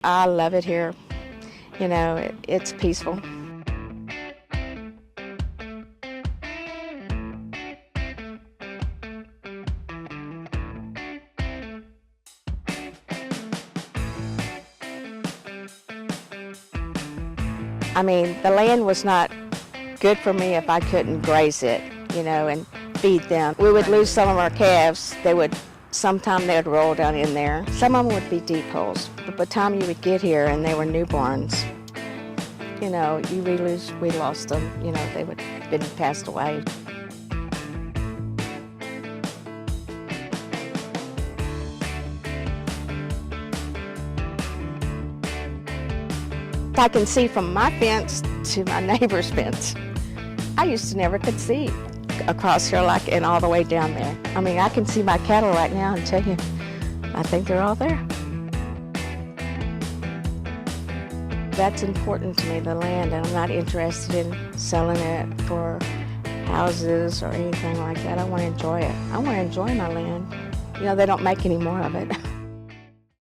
I love it here. You know, it's peaceful. I mean, the land was not good for me if I couldn't graze it, you know, and feed them. We would lose some of our calves. Sometime they'd roll down in there. Some of them would be deep holes. But by the time you would get here and they were newborns, you know, we lost them. You know, they would have been passed away. I can see from my fence to my neighbor's fence. I used to never could see across here like and all the way down there. I mean, I can see my cattle right now and tell you, I think they're all there. That's important to me, the land, and I'm not interested in selling it for houses or anything like that. I want to enjoy it. I want to enjoy my land. You know, they don't make any more of it.